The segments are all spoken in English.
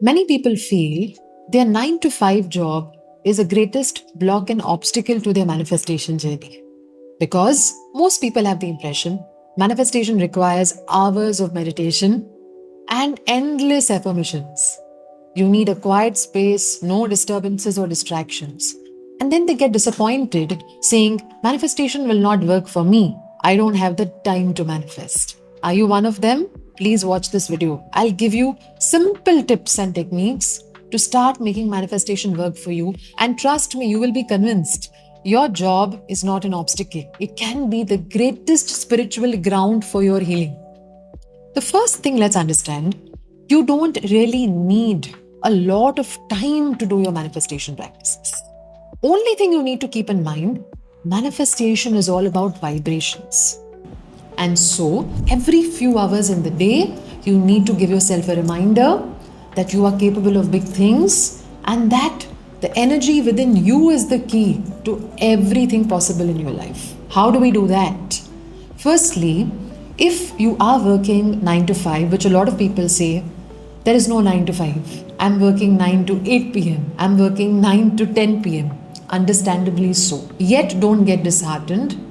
Many people feel their 9 to 5 job is the greatest block and obstacle to their manifestation journey. Because most people have the impression manifestation requires hours of meditation and endless affirmations. You need a quiet space, no disturbances or distractions. And then they get disappointed saying, manifestation will not work for me. I don't have the time to manifest. Are you one of them? Please watch this video. I'll give you simple tips and techniques to start making manifestation work for you. And trust me, you will be convinced. Your job is not an obstacle. It can be the greatest spiritual ground for your healing. The first thing let's understand, you don't really need a lot of time to do your manifestation practices. Only thing you need to keep in mind, manifestation is all about vibrations. And so, every few hours in the day, you need to give yourself a reminder that you are capable of big things and that the energy within you is the key to everything possible in your life. How do we do that? Firstly, if you are working 9 to 5, which a lot of people say, there is no 9 to 5. I'm working 9 to 8 pm. I'm working 9 to 10 pm. Understandably so. Yet don't get disheartened.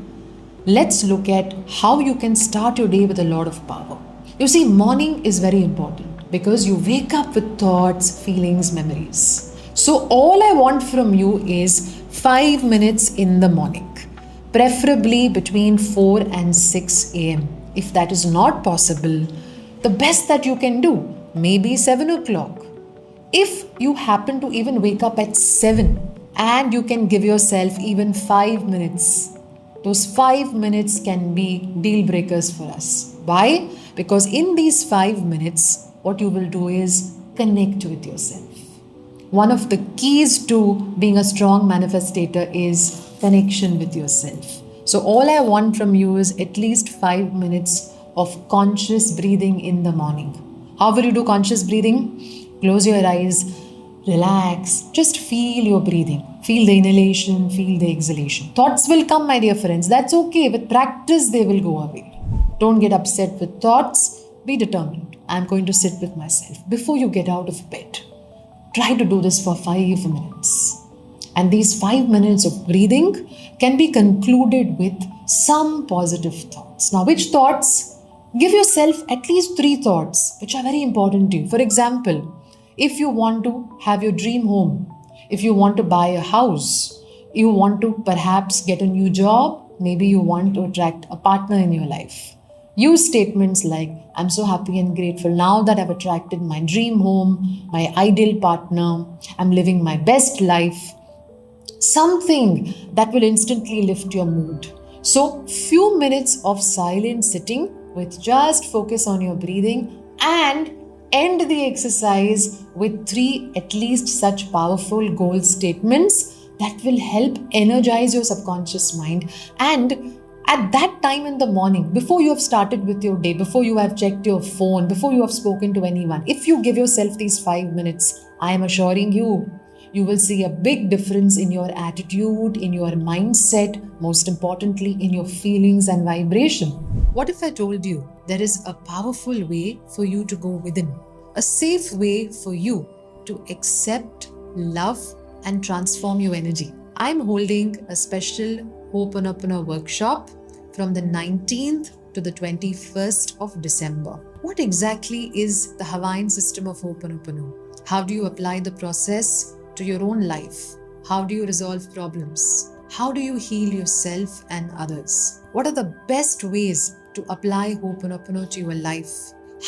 Let's look at how you can start your day with a lot of power. You see, morning is very important because you wake up with thoughts, feelings, memories. So, all I want from you is 5 minutes in the morning, preferably between 4 and 6 am. If that is not possible, the best that you can do, maybe 7 o'clock. If you happen to even wake up at 7 and you can give yourself even 5 minutes, those 5 minutes can be deal breakers for us. Why? Because in these 5 minutes, what you will do is connect with yourself. One of the keys to being a strong manifestator is connection with yourself. So, all I want from you is at least 5 minutes of conscious breathing in the morning. How will you do conscious breathing? Close your eyes, relax, just feel your breathing. Feel the inhalation, feel the exhalation. Thoughts will come, my dear friends. That's okay. With practice, they will go away. Don't get upset with thoughts. Be determined. I'm going to sit with myself. Before you get out of bed, try to do this for 5 minutes. And these 5 minutes of breathing can be concluded with some positive thoughts. Now, which thoughts? Give yourself at least 3 thoughts which are very important to you. For example, if you want to have your dream home, if you want to buy a house, you want to perhaps get a new job, maybe you want to attract a partner in your life. Use statements like, I'm so happy and grateful now that I've attracted my dream home, my ideal partner, I'm living my best life. Something that will instantly lift your mood. So, few minutes of silent sitting with just focus on your breathing and end the exercise with 3 at least such powerful goal statements that will help energize your subconscious mind. And at that time in the morning, before you have started with your day, before you have checked your phone, before you have spoken to anyone, if you give yourself these 5 minutes, I am assuring you, you will see a big difference in your attitude, in your mindset, most importantly, in your feelings and vibration. What if I told you there is a powerful way for you to go within, a safe way for you to accept, love, and transform your energy? I'm holding a special Ho'oponopono workshop from the 19th to the 21st of December. What exactly is the Hawaiian system of Ho'oponopono? How do you apply the process to your own life? How do you resolve problems? How do you heal yourself and others? What are the best ways to apply Ho'oponopono to your life?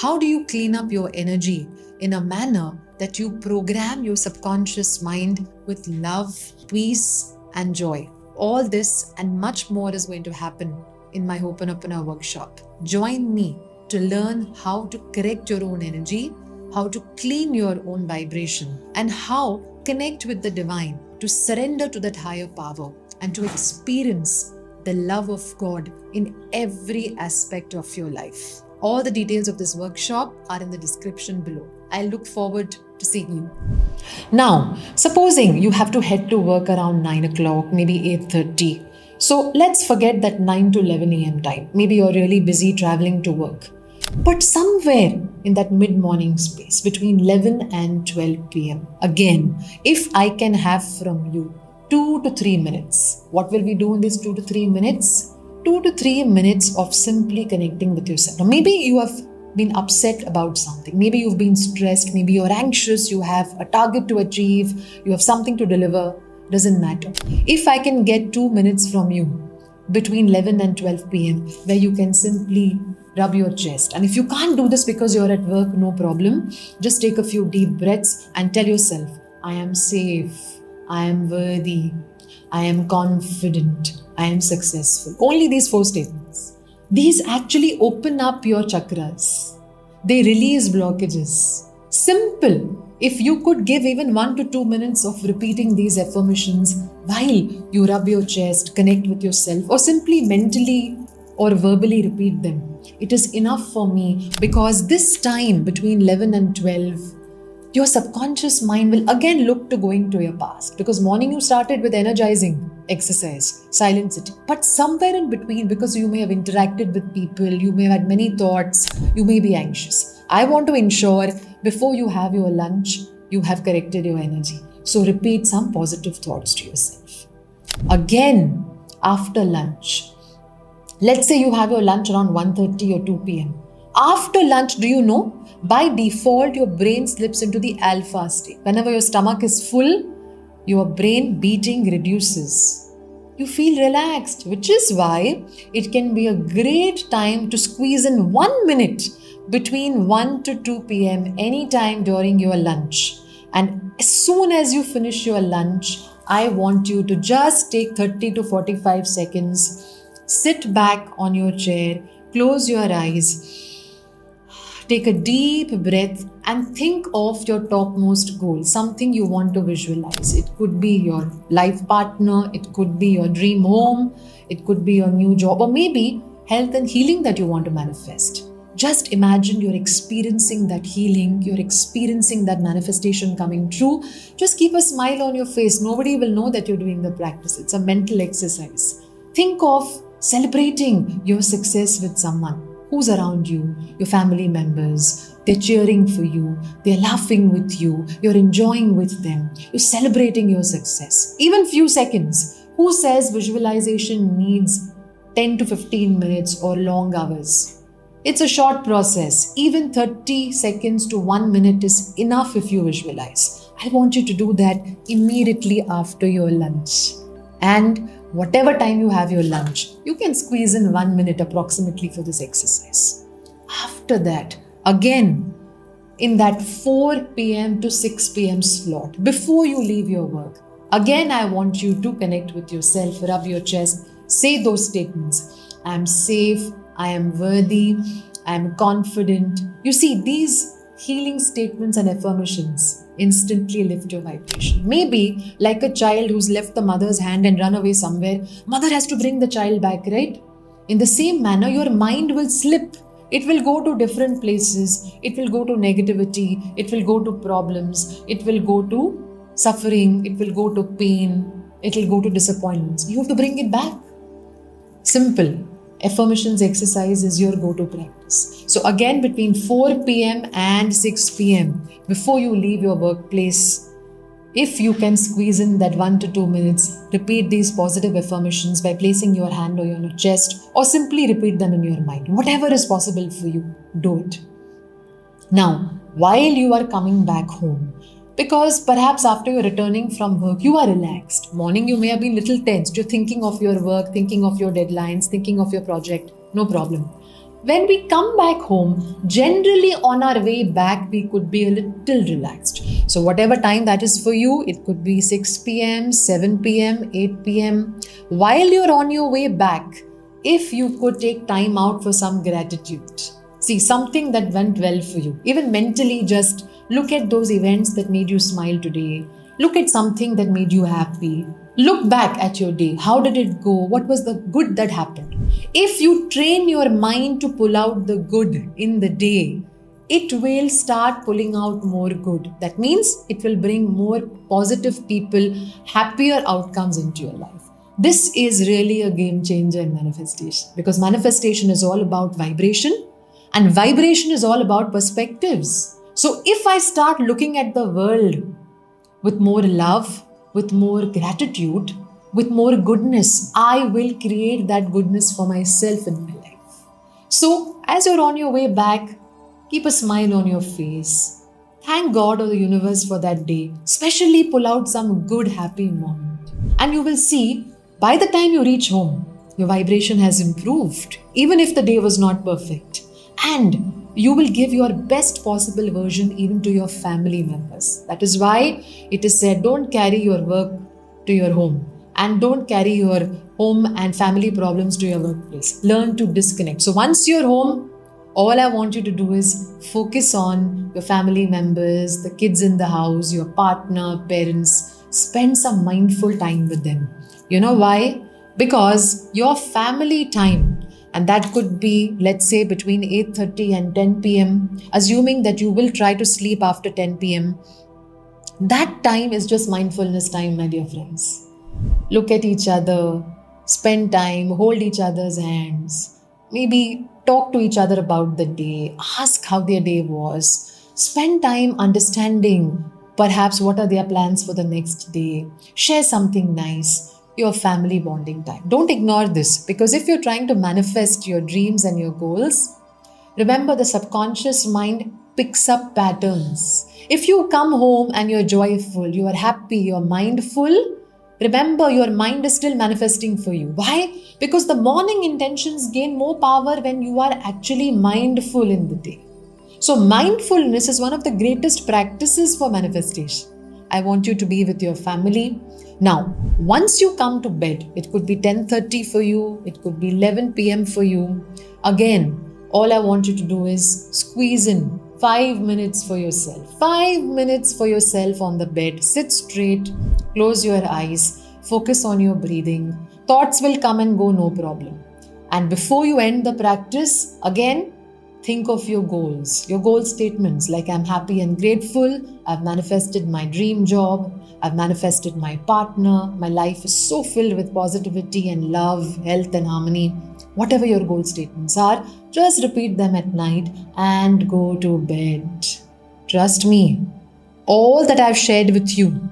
How do you clean up your energy in a manner that you program your subconscious mind with love, peace, and joy? All this and much more is going to happen in my Ho'oponopono workshop. Join me to learn how to correct your own energy, how to clean your own vibration, and how connect with the divine, to surrender to that higher power and to experience the love of God in every aspect of your life. All the details of this workshop are in the description below. I look forward to seeing you. Now, supposing you have to head to work around 9 o'clock, maybe 8:30. So let's forget that 9 to 11 a.m. time. Maybe you're really busy traveling to work. But somewhere in that mid morning space between 11 and 12 p.m., again, if I can have from you 2 to 3 minutes, what will we do in these 2 to 3 minutes? 2 to 3 minutes of simply connecting with yourself. Now, maybe you have been upset about something. Maybe you've been stressed. Maybe you're anxious. You have a target to achieve. You have something to deliver. Doesn't matter. If I can get 2 minutes from you between 11 and 12 p.m., where you can simply rub your chest. And if you can't do this because you're at work, no problem. Just take a few deep breaths and tell yourself, I am safe. I am worthy. I am confident. I am successful. Only these 4 statements. These actually open up your chakras. They release blockages. Simple. If you could give even 1 to 2 minutes of repeating these affirmations while you rub your chest, connect with yourself, or simply mentally or verbally repeat them, it is enough for me, because this time between 11 and 12, your subconscious mind will again look to going to your past, because morning you started with energizing exercise, silent sitting. But somewhere in between, because you may have interacted with people, you may have had many thoughts, you may be anxious. I want to ensure before you have your lunch, you have corrected your energy. So repeat some positive thoughts to yourself. Again, after lunch, let's say you have your lunch around 1:30 or 2 p.m. After lunch, do you know, by default, your brain slips into the alpha state. Whenever your stomach is full, your brain beating reduces. You feel relaxed, which is why it can be a great time to squeeze in 1 minute between 1 to 2 p.m. anytime during your lunch. And as soon as you finish your lunch, I want you to just take 30 to 45 seconds, sit back on your chair, close your eyes, take a deep breath, and think of your topmost goal, something you want to visualize. It could be your life partner, it could be your dream home, it could be your new job, or maybe health and healing that you want to manifest. Just imagine you're experiencing that healing, you're experiencing that manifestation coming true. Just keep a smile on your face. Nobody will know that you're doing the practice. It's a mental exercise. Think of celebrating your success with someone who's around you, your family members. They're cheering for you, they're laughing with you, you're enjoying with them, you're celebrating your success. Even few seconds. Who says visualization needs 10 to 15 minutes or long hours? It's a short process. Even 30 seconds to 1 minute is enough if you visualize. I want you to do that immediately after your lunch. And whatever time you have your lunch, you can squeeze in 1 minute approximately for this exercise. After that, again, in that 4 p.m. to 6 p.m. slot, before you leave your work, again, I want you to connect with yourself, rub your chest, say those statements. I am safe, I am worthy, I am confident. You see, these healing statements and affirmations instantly lift your vibration. Maybe like a child who's left the mother's hand and run away somewhere, mother has to bring the child back, right? In the same manner, your mind will slip. It will go to different places. It will go to negativity. It will go to problems. It will go to suffering. It will go to pain. It will go to disappointments. You have to bring it back. Simple. Affirmations exercise is your go-to practice. So again, between 4 p.m. and 6 p.m., before you leave your workplace, if you can squeeze in that 1 to 2 minutes, repeat these positive affirmations by placing your hand on your chest, or simply repeat them in your mind. Whatever is possible for you, do it. Now, while you are coming back home, because perhaps after you're returning from work, you are relaxed. Morning, you may have been a little tensed. You're thinking of your work, thinking of your deadlines, thinking of your project. No problem. When we come back home, generally on our way back, we could be a little relaxed. So whatever time that is for you, it could be 6 p.m., 7 p.m., 8 p.m. While you're on your way back, if you could take time out for some gratitude. See, something that went well for you. Even mentally, just look at those events that made you smile today. Look at something that made you happy. Look back at your day. How did it go? What was the good that happened? If you train your mind to pull out the good in the day, it will start pulling out more good. That means it will bring more positive people, happier outcomes into your life. This is really a game changer in manifestation, because manifestation is all about vibration. And vibration is all about perspectives. So if I start looking at the world with more love, with more gratitude, with more goodness, I will create that goodness for myself in my life. So, as you're on your way back, keep a smile on your face. Thank God or the universe for that day. Especially pull out some good, happy moment. And you will see by the time you reach home, your vibration has improved, even if the day was not perfect. And you will give your best possible version even to your family members. That is why it is said don't carry your work to your home and don't carry your home and family problems to your workplace. Learn to disconnect. So once you're home, all I want you to do is focus on your family members, the kids in the house, your partner, parents. Spend some mindful time with them. You know why? Because your family time, and that could be, let's say, between 8:30 and 10 p.m., assuming that you will try to sleep after 10 p.m., that time is just mindfulness time, my dear friends. Look at each other, spend time, hold each other's hands, maybe talk to each other about the day, ask how their day was, spend time understanding perhaps what are their plans for the next day, share something nice, your family bonding time. Don't ignore this because if you're trying to manifest your dreams and your goals, remember, the subconscious mind picks up patterns. If you come home and you're joyful, you are happy, you're mindful, remember your mind is still manifesting for you. Why? Because the morning intentions gain more power when you are actually mindful in the day. So, mindfulness is one of the greatest practices for manifestation. I want you to be with your family. Now, once you come to bed, it could be 10:30 for you, it could be 11 p.m. for you. Again, all I want you to do is squeeze in 5 minutes for yourself. 5 minutes for yourself on the bed. Sit straight, close your eyes, focus on your breathing. Thoughts will come and go, no problem. And before you end the practice, again, think of your goal statements like I'm happy and grateful, I've manifested my dream job, I've manifested my partner, my life is so filled with positivity and love, health and harmony. Whatever your goal statements are, just repeat them at night and go to bed. Trust me, all that I've shared with you,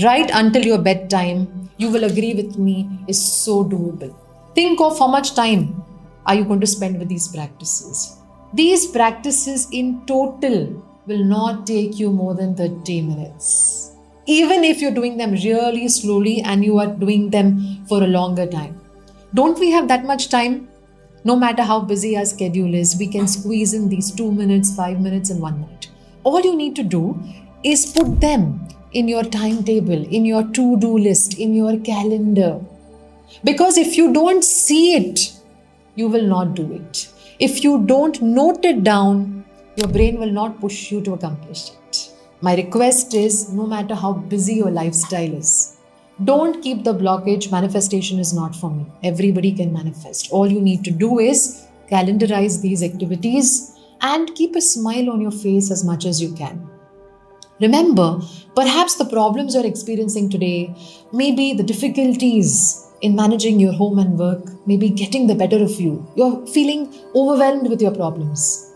right until your bedtime, you will agree with me, is so doable. Think of how much time are you going to spend with these practices. These practices in total will not take you more than 30 minutes. Even if you're doing them really slowly and you are doing them for a longer time. Don't we have that much time? No matter how busy our schedule is, we can squeeze in these 2 minutes, 5 minutes, and 1 minute. All you need to do is put them in your timetable, in your to-do list, in your calendar. Because if you don't see it, you will not do it. If you don't note it down, your brain will not push you to accomplish it. My request is, no matter how busy your lifestyle is, don't keep the blockage. Manifestation is not for me. Everybody can manifest. All you need to do is calendarize these activities and keep a smile on your face as much as you can. Remember, perhaps the problems you're experiencing today, maybe the difficulties in managing your home and work, maybe getting the better of you. You're feeling overwhelmed with your problems.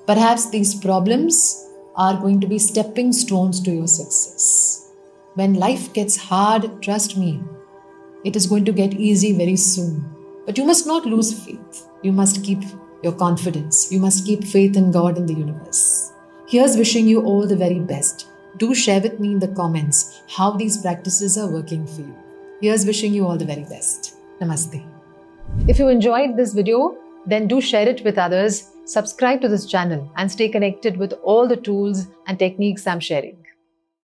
Perhaps these problems are going to be stepping stones to your success. When life gets hard, trust me, it is going to get easy very soon. But you must not lose faith. You must keep your confidence. You must keep faith in God and the universe. Here's wishing you all the very best. Do share with me in the comments how these practices are working for you. Here's wishing you all the very best. Namaste. If you enjoyed this video, then do share it with others, subscribe to this channel and stay connected with all the tools and techniques I'm sharing.